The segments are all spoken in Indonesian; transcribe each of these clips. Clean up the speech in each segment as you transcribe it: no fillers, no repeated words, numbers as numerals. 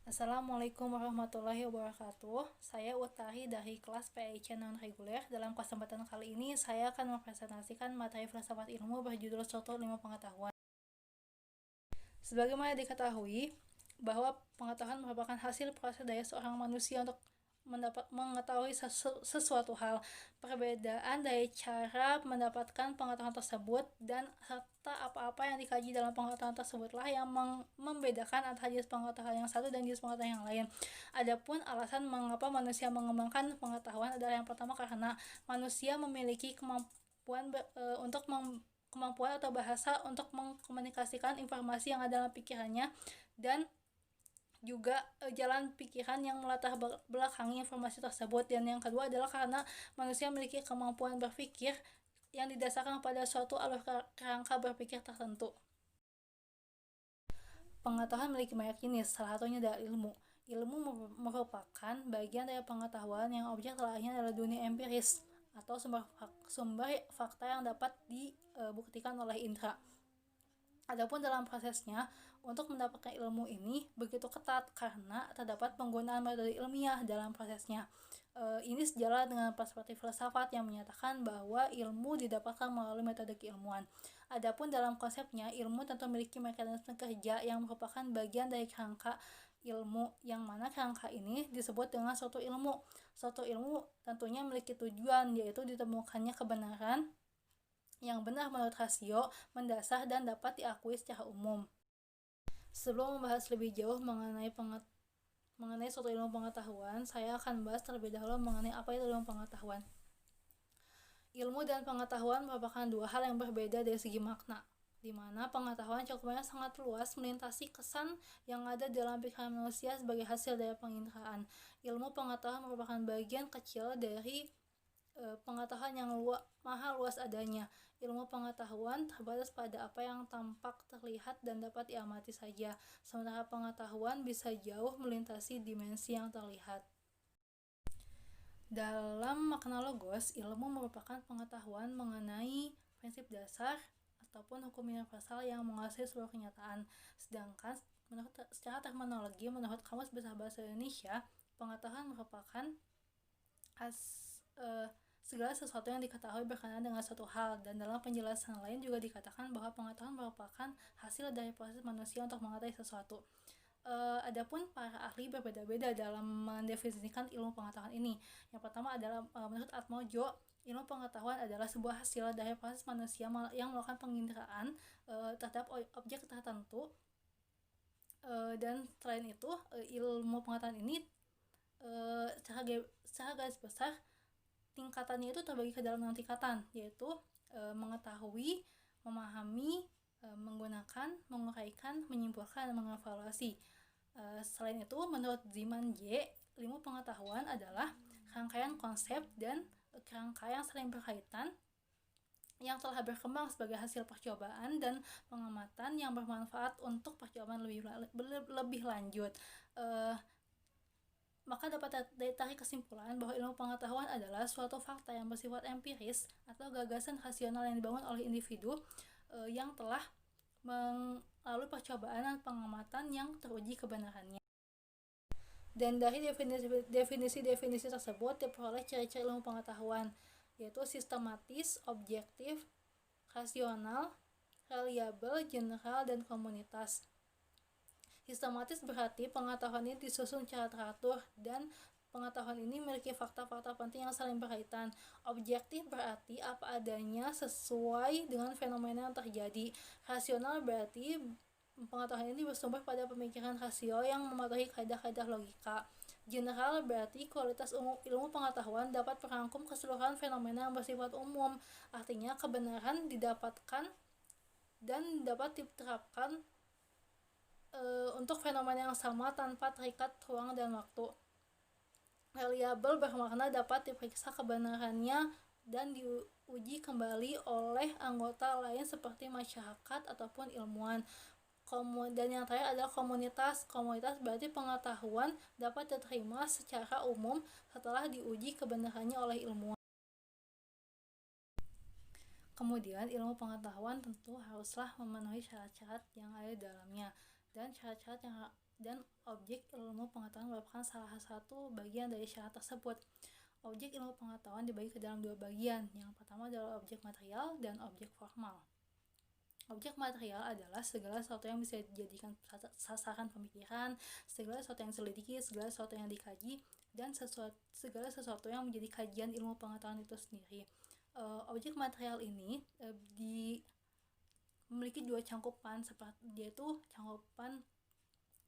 Assalamualaikum warahmatullahi wabarakatuh. Saya Utari dari kelas PIC non-reguler. Dalam kesempatan kali ini, saya akan mempresentasikan materi filsafat ilmu berjudul Suatu Ilmu Pengetahuan. Sebagaimana diketahui, bahwa pengetahuan merupakan hasil proses dari seorang manusia untuk mengetahui sesuatu hal. Perbedaan dari cara mendapatkan pengetahuan tersebut dan serta apa-apa yang dikaji dalam pengetahuan tersebutlah yang membedakan antara jenis pengetahuan yang satu dan jenis pengetahuan yang lain. Adapun alasan mengapa manusia mengembangkan pengetahuan adalah yang pertama karena manusia memiliki kemampuan atau bahasa untuk mengkomunikasikan informasi yang ada dalam pikirannya, dan juga jalan pikiran yang melatar belakangi informasi tersebut. Dan yang kedua adalah karena manusia memiliki kemampuan berpikir yang didasarkan pada suatu alur kerangka berpikir tertentu. Pengetahuan memiliki banyak jenis, salah satunya adalah ilmu. Ilmu merupakan bagian dari pengetahuan yang objek telaahnya adalah dunia empiris atau sumber fakta yang dapat dibuktikan oleh indera. Adapun dalam prosesnya, untuk mendapatkan ilmu ini begitu ketat karena terdapat penggunaan metode ilmiah dalam prosesnya. Ini sejalan dengan perspektif filsafat yang menyatakan bahwa ilmu didapatkan melalui metode keilmuan. Adapun dalam konsepnya, ilmu tentu memiliki mekanisme kerja yang merupakan bagian dari kerangka ilmu, yang mana kerangka ini disebut dengan suatu ilmu. Suatu ilmu tentunya memiliki tujuan, yaitu ditemukannya kebenaran yang benar menurut rasio, mendasar, dan dapat diakui secara umum. Sebelum membahas lebih jauh mengenai suatu ilmu pengetahuan, saya akan membahas terlebih dahulu mengenai apa itu ilmu pengetahuan. Ilmu dan pengetahuan merupakan dua hal yang berbeda dari segi makna, di mana pengetahuan cakupannya sangat luas, melintasi kesan yang ada dalam pikiran manusia sebagai hasil dari penginderaan. Ilmu pengetahuan merupakan bagian kecil dari pengetahuan yang maha luas adanya. Ilmu pengetahuan terbatas pada apa yang tampak, terlihat, dan dapat diamati saja, sementara pengetahuan bisa jauh melintasi dimensi yang terlihat. Dalam makna logos, ilmu merupakan pengetahuan mengenai prinsip dasar ataupun hukum universal yang menguasai seluruh kenyataan. Sedangkan secara terminologi, menurut Kamus Besar Bahasa Indonesia, pengetahuan merupakan segala sesuatu yang diketahui berkenaan dengan suatu hal, dan dalam penjelasan lain juga dikatakan bahwa pengetahuan merupakan hasil dari proses manusia untuk mengetahui sesuatu. Adapun para ahli berbeda-beda dalam mendefinisikan ilmu pengetahuan ini. Yang pertama adalah menurut Atmojo, ilmu pengetahuan adalah sebuah hasil dari proses manusia yang melakukan penginderaan terhadap objek tertentu, dan selain itu ilmu pengetahuan ini secara garis besar tingkatannya itu terbagi ke dalam 6 tingkatan, yaitu mengetahui, memahami, menggunakan, menguraikan, menyimpulkan, dan mengevaluasi. Selain itu, menurut Ziman J, ilmu pengetahuan adalah rangkaian konsep dan kerangka yang saling berkaitan yang telah berkembang sebagai hasil percobaan dan pengamatan yang bermanfaat untuk percobaan lebih lanjut. Maka dapat ditarik kesimpulan bahwa ilmu pengetahuan adalah suatu fakta yang bersifat empiris atau gagasan rasional yang dibangun oleh individu yang telah melalui percobaan dan pengamatan yang teruji kebenarannya. Dan dari definisi-definisi tersebut diperoleh ciri-ciri ilmu pengetahuan, yaitu sistematis, objektif, rasional, reliabel, general, dan komunitas. Sistematis berarti pengetahuan ini disusun secara teratur, dan pengetahuan ini memiliki fakta-fakta penting yang saling berkaitan. Objektif berarti apa adanya sesuai dengan fenomena yang terjadi. Rasional berarti pengetahuan ini bersumber pada pemikiran rasio yang mematuhi kaidah-kaidah logika. General berarti kualitas ilmu pengetahuan dapat merangkum keseluruhan fenomena yang bersifat umum, artinya kebenaran didapatkan dan dapat diterapkan untuk fenomena yang sama tanpa terikat ruang dan waktu. Reliable bermakna dapat diperiksa kebenarannya dan diuji kembali oleh anggota lain seperti masyarakat ataupun ilmuwan. Dan yang terakhir adalah komunitas. Komunitas berarti pengetahuan dapat diterima secara umum setelah diuji kebenarannya oleh ilmuwan. Kemudian ilmu pengetahuan tentu haruslah memenuhi syarat-syarat yang ada di dalamnya, dan syarat-syarat yang dan objek ilmu pengetahuan merupakan salah satu bagian dari syarat tersebut. Objek ilmu pengetahuan dibagi ke dalam dua bagian. Yang pertama adalah objek material dan objek formal. Objek material adalah segala sesuatu yang bisa dijadikan sasaran pemikiran, segala sesuatu yang diselidiki, segala sesuatu yang dikaji, dan segala sesuatu yang menjadi kajian ilmu pengetahuan itu sendiri. Objek material ini memiliki dua cangkupan, yaitu cangkupan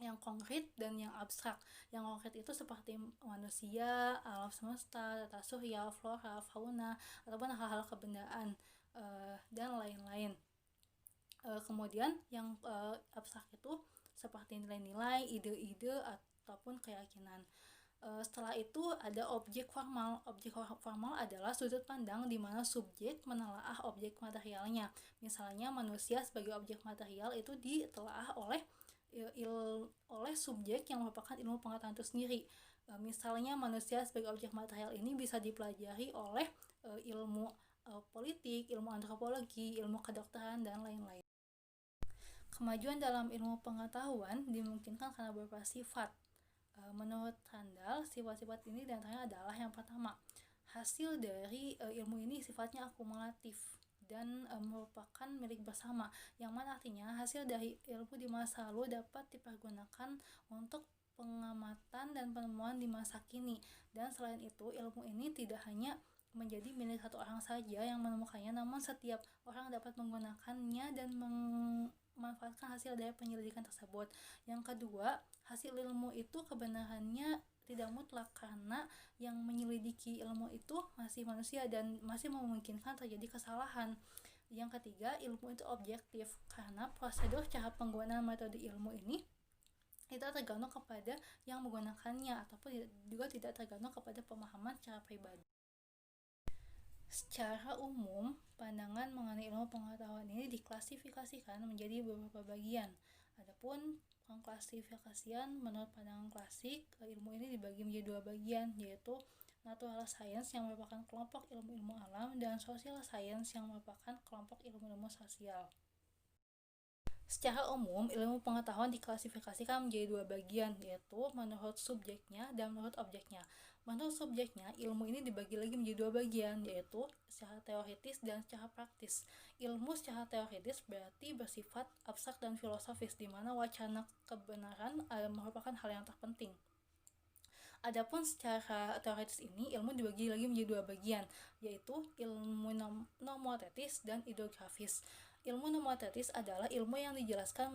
yang konkret dan yang abstrak. Yang konkret itu seperti manusia, alam semesta, tata surya, flora, fauna, ataupun hal-hal kebendaan dan lain-lain. Kemudian yang abstrak itu seperti nilai-nilai, ide-ide, ataupun keyakinan. Setelah itu ada objek formal. Objek formal adalah sudut pandang di mana subjek menelaah objek materialnya. Misalnya manusia sebagai objek material itu ditelaah oleh subjek yang merupakan ilmu pengetahuan itu sendiri. Misalnya manusia sebagai objek material ini bisa dipelajari oleh ilmu politik, ilmu antropologi, ilmu kedokteran, dan lain-lain. Kemajuan dalam ilmu pengetahuan dimungkinkan karena beberapa sifat. Menurut Randall, sifat-sifat ini diantaranya adalah yang pertama, hasil dari ilmu ini sifatnya akumulatif dan merupakan milik bersama, yang mana artinya hasil dari ilmu di masa lalu dapat dipergunakan untuk pengamatan dan penemuan di masa kini. Dan selain itu, ilmu ini tidak hanya menjadi milik satu orang saja yang menemukannya, namun setiap orang dapat menggunakannya dan memanfaatkan hasil dari penyelidikan tersebut. Yang kedua, hasil ilmu itu kebenarannya tidak mutlak karena yang menyelidiki ilmu itu masih manusia dan masih memungkinkan terjadi kesalahan. Yang ketiga, ilmu itu objektif karena prosedur cara penggunaan metode ilmu ini tidak tergantung kepada yang menggunakannya ataupun juga tidak tergantung kepada pemahaman secara pribadi. Secara umum, pandangan mengenai ilmu pengetahuan ini diklasifikasikan menjadi beberapa bagian. Adapun pengklasifikasian menurut pandangan klasik, ilmu ini dibagi menjadi dua bagian, yaitu natural science yang merupakan kelompok ilmu-ilmu alam dan social science yang merupakan kelompok ilmu-ilmu sosial. Secara umum, ilmu pengetahuan diklasifikasikan menjadi dua bagian, yaitu menurut subjeknya dan menurut objeknya. Menurut subjeknya, ilmu ini dibagi lagi menjadi dua bagian, yaitu secara teoritis dan secara praktis. Ilmu secara teoritis berarti bersifat abstrak dan filosofis, di mana wacana kebenaran merupakan hal yang terpenting. Adapun secara teoritis ini, ilmu dibagi lagi menjadi dua bagian, yaitu ilmu nomotetis dan ideografis. Ilmu nomotetis adalah ilmu yang dijelaskan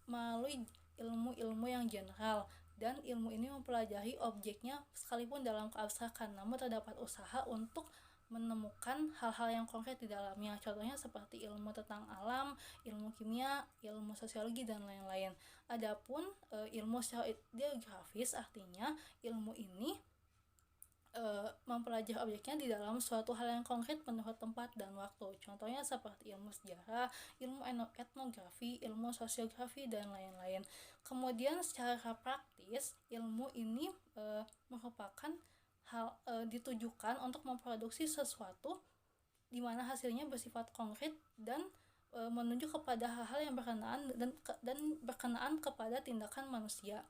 melalui ilmu-ilmu yang general, dan ilmu ini mempelajari objeknya sekalipun dalam keabstrakan, namun terdapat usaha untuk menemukan hal-hal yang konkret di dalamnya. Contohnya seperti ilmu tentang alam, ilmu kimia, ilmu sosiologi, dan lain-lain. Adapun ilmu secara ideografis artinya ilmu ini mempelajari objeknya di dalam suatu hal yang konkret menurut tempat dan waktu. Contohnya seperti ilmu sejarah, ilmu etnografi, ilmu sosiografi, dan lain-lain. Kemudian secara praktis, ilmu ini merupakan hal ditujukan untuk memproduksi sesuatu di mana hasilnya bersifat konkret dan menunjuk kepada hal-hal yang berkenaan dan berkenaan kepada tindakan manusia.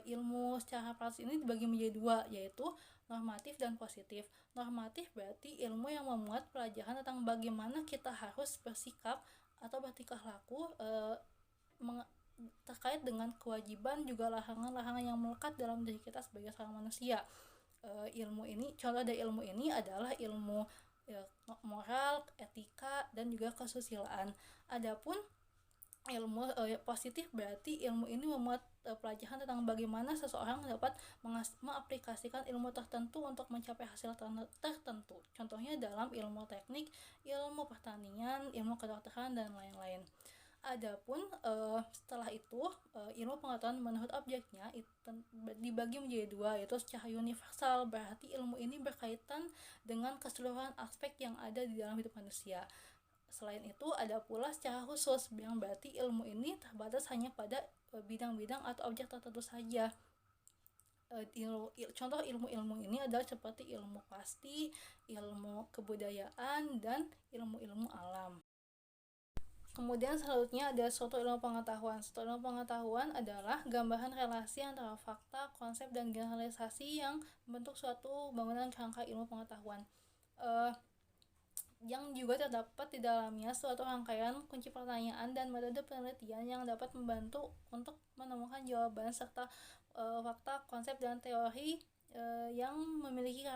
Ilmu secara praktis ini dibagi menjadi dua, yaitu normatif dan positif. Normatif berarti ilmu yang memuat pelajaran tentang bagaimana kita harus bersikap atau bertingkah laku terkait dengan kewajiban juga larangan-larangan yang melekat dalam diri kita sebagai seorang manusia. Ilmu ini, contoh dari ilmu ini adalah ilmu moral, etika, dan juga kesusilaan. Adapun ilmu positif berarti ilmu ini memuat pelajaran tentang bagaimana seseorang dapat mengaplikasikan ilmu tertentu untuk mencapai hasil tertentu. Contohnya dalam ilmu teknik, ilmu pertanian, ilmu kedokteran, dan lain-lain. Adapun setelah itu ilmu pengetahuan menurut objeknya dibagi menjadi dua, yaitu secara universal berarti ilmu ini berkaitan dengan keseluruhan aspek yang ada di dalam hidup manusia. Selain itu ada pula secara khusus yang berarti ilmu ini terbatas hanya pada bidang-bidang atau objek tertentu saja. Contoh ilmu-ilmu ini adalah seperti ilmu pasti, ilmu kebudayaan, dan ilmu-ilmu alam. Kemudian selanjutnya ada suatu ilmu pengetahuan. Suatu ilmu pengetahuan adalah gambaran relasi antara fakta, konsep, dan generalisasi yang membentuk suatu bangunan kerangka ilmu pengetahuan. Yang juga terdapat di dalamnya suatu rangkaian kunci pertanyaan dan metode penelitian yang dapat membantu untuk menemukan jawaban serta fakta, konsep, dan teori yang memiliki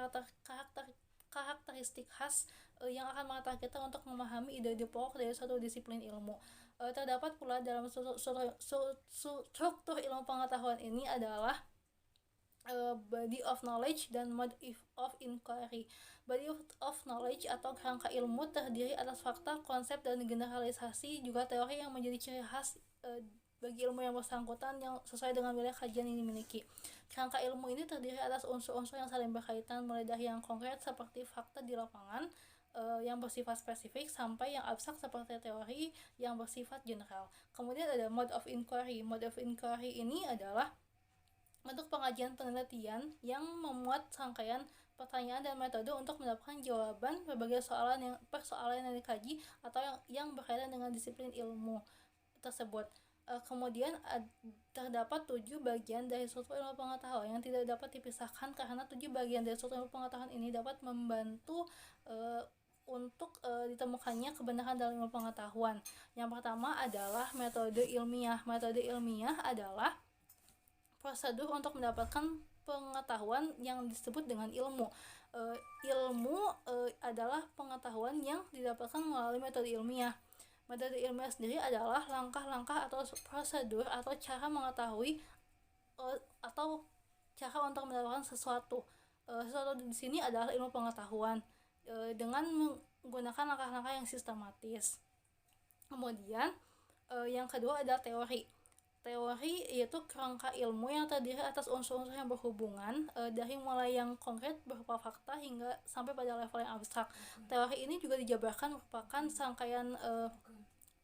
karakteristik khas yang akan mengantar kita untuk memahami ide-ide pokok dari suatu disiplin ilmu. Terdapat pula dalam struktur ilmu pengetahuan ini adalah body of knowledge dan mode of inquiry. Body of knowledge atau kerangka ilmu terdiri atas fakta, konsep, dan generalisasi, juga teori yang menjadi ciri khas bagi ilmu yang bersangkutan yang sesuai dengan wilayah kajian yang dimiliki. Kerangka ilmu ini terdiri atas unsur-unsur yang saling berkaitan, mulai dari yang konkret seperti fakta di lapangan yang bersifat spesifik sampai yang abstrak seperti teori yang bersifat general. Kemudian ada mode of inquiry. Mode of inquiry ini adalah bentuk pengajian penelitian yang memuat rangkaian pertanyaan dan metode untuk mendapatkan jawaban berbagai persoalan yang dikaji atau yang berkaitan dengan disiplin ilmu tersebut. Kemudian terdapat 7 bagian dari struktur ilmu pengetahuan yang tidak dapat dipisahkan karena 7 bagian dari struktur ilmu pengetahuan ini dapat membantu untuk ditemukannya kebenaran dalam ilmu pengetahuan. Yang pertama adalah metode ilmiah. Metode ilmiah adalah prosedur untuk mendapatkan pengetahuan yang disebut dengan ilmu. Ilmu adalah pengetahuan yang didapatkan melalui metode ilmiah. Metode ilmiah sendiri adalah langkah-langkah atau prosedur atau cara mengetahui atau cara untuk mendapatkan sesuatu. Sesuatu di sini adalah ilmu pengetahuan dengan menggunakan langkah-langkah yang sistematis. Kemudian yang kedua adalah teori. Teori yaitu kerangka ilmu yang terdiri atas unsur-unsur yang berhubungan dari mulai yang konkret berupa fakta hingga sampai pada level yang abstrak. Teori ini juga dijabarkan merupakan serangkaian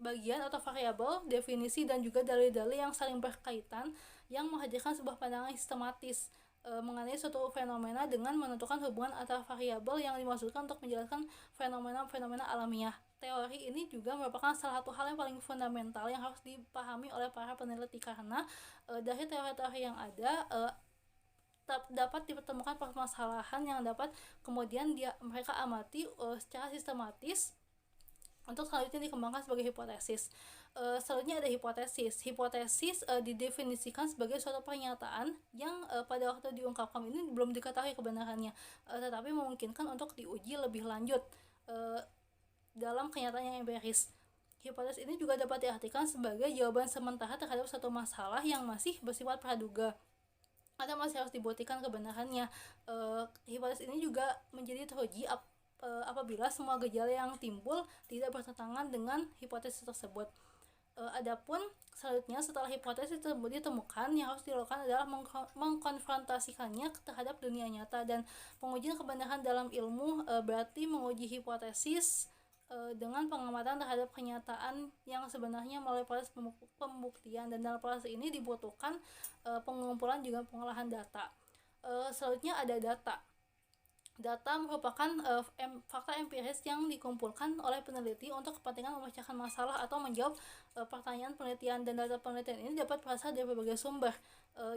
bagian atau variabel, definisi, dan juga dalil-dalil yang saling berkaitan yang menghadirkan sebuah pandangan sistematis mengenai suatu fenomena dengan menentukan hubungan antara variabel yang dimaksudkan untuk menjelaskan fenomena-fenomena alamiah. Teori ini juga merupakan salah satu hal yang paling fundamental yang harus dipahami oleh para peneliti karena dari teori-teori yang ada dapat ditemukan permasalahan yang dapat kemudian mereka amati secara sistematis untuk selanjutnya dikembangkan sebagai hipotesis. Selanjutnya ada hipotesis. Hipotesis didefinisikan sebagai suatu pernyataan yang pada waktu diungkapkan ini belum diketahui kebenarannya, tetapi memungkinkan untuk diuji lebih lanjut dalam kenyataan yang empiris. Hipotesis ini juga dapat diartikan sebagai jawaban sementara terhadap suatu masalah yang masih bersifat praduga atau masih harus dibuktikan kebenarannya. Hipotesis ini juga menjadi teruji apabila semua gejala yang timbul tidak bertentangan dengan hipotesis tersebut. Adapun selanjutnya setelah hipotesis tersebut ditemukan, yang harus dilakukan adalah mengkonfrontasikannya terhadap dunia nyata. Dan pengujian kebenaran dalam ilmu berarti menguji hipotesis dengan pengamatan terhadap kenyataan yang sebenarnya melalui proses pembuktian, dan dalam proses ini dibutuhkan pengumpulan juga pengolahan data. Selanjutnya ada data. Data merupakan fakta empiris yang dikumpulkan oleh peneliti untuk kepentingan memecahkan masalah atau menjawab pertanyaan penelitian, dan data penelitian ini dapat berasal dari berbagai sumber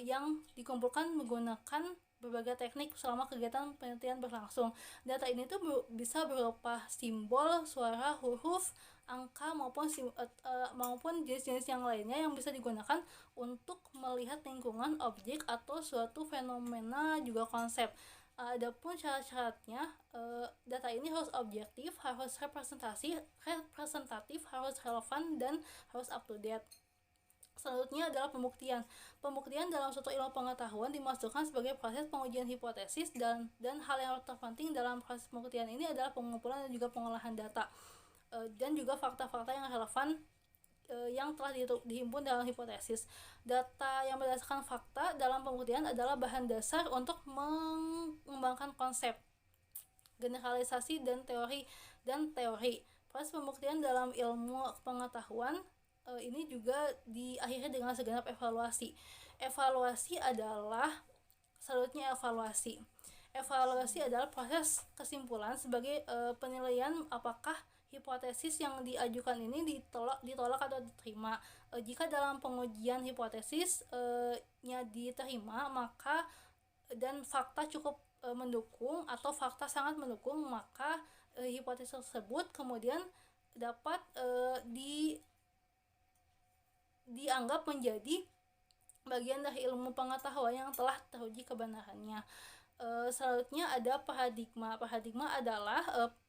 yang dikumpulkan menggunakan berbagai teknik selama kegiatan penelitian berlangsung. Data ini tuh bisa berupa simbol, suara, huruf, angka maupun jenis-jenis yang lainnya yang bisa digunakan untuk melihat lingkungan, objek, atau suatu fenomena juga konsep. Adapun syarat-syaratnya, data ini harus objektif, harus representatif, harus relevan, dan harus up to date. Selanjutnya adalah pembuktian. Pembuktian dalam suatu ilmu pengetahuan dimasukkan sebagai proses pengujian hipotesis, dan hal yang terpenting dalam proses pembuktian ini adalah pengumpulan dan juga pengolahan data dan juga fakta-fakta yang relevan yang telah dihimpun dalam hipotesis. Data yang berdasarkan fakta dalam pembuktian adalah bahan dasar untuk mengembangkan konsep, generalisasi, dan teori. Proses pembuktian dalam ilmu pengetahuan ini juga diakhiri dengan segenap evaluasi. Evaluasi adalah selanjutnya Evaluasi adalah proses kesimpulan sebagai penilaian apakah hipotesis yang diajukan ini ditolak atau diterima. Jika dalam pengujian hipotesis nya diterima, maka dan fakta cukup mendukung atau fakta sangat mendukung, maka hipotesis tersebut kemudian dapat dianggap menjadi bagian dari ilmu pengetahuan yang telah teruji kebenarannya. Selanjutnya ada paradigma. Paradigma adalah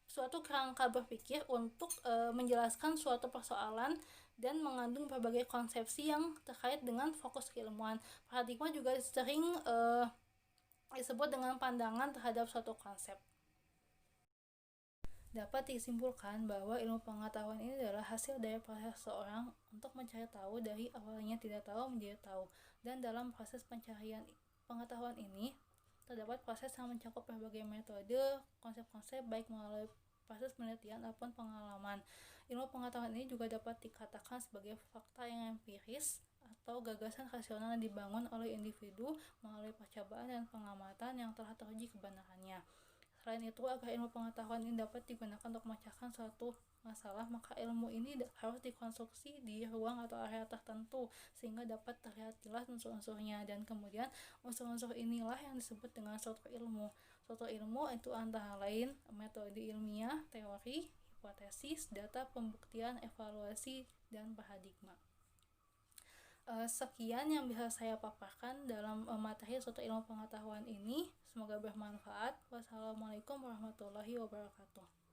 suatu kerangka berpikir untuk menjelaskan suatu persoalan dan mengandung berbagai konsepsi yang terkait dengan fokus keilmuan. Paradigma juga sering disebut dengan pandangan terhadap suatu konsep. Dapat disimpulkan bahwa ilmu pengetahuan ini adalah hasil dari proses seseorang untuk mencari tahu dari awalnya tidak tahu menjadi tahu. Dan dalam proses pencarian pengetahuan ini, terdapat proses yang mencakup berbagai metode, konsep-konsep, baik melalui proses penelitian ataupun pengalaman. Ilmu pengetahuan ini juga dapat dikatakan sebagai fakta yang empiris atau gagasan rasional yang dibangun oleh individu melalui percobaan dan pengamatan yang telah teruji kebenarannya. Selain itu, agar ilmu pengetahuan ini dapat digunakan untuk memecahkan suatu masalah, maka ilmu ini harus dikonstruksi di ruang atau area tertentu sehingga dapat terlihat jelas unsur-unsurnya, dan kemudian unsur-unsur inilah yang disebut dengan struktur ilmu. Struktur ilmu itu antara lain metode ilmiah, teori, hipotesis, data, pembuktian, evaluasi, dan paradigma. Sekian yang bisa saya paparkan dalam materi suatu ilmu pengetahuan ini. Semoga bermanfaat. Wassalamualaikum warahmatullahi wabarakatuh.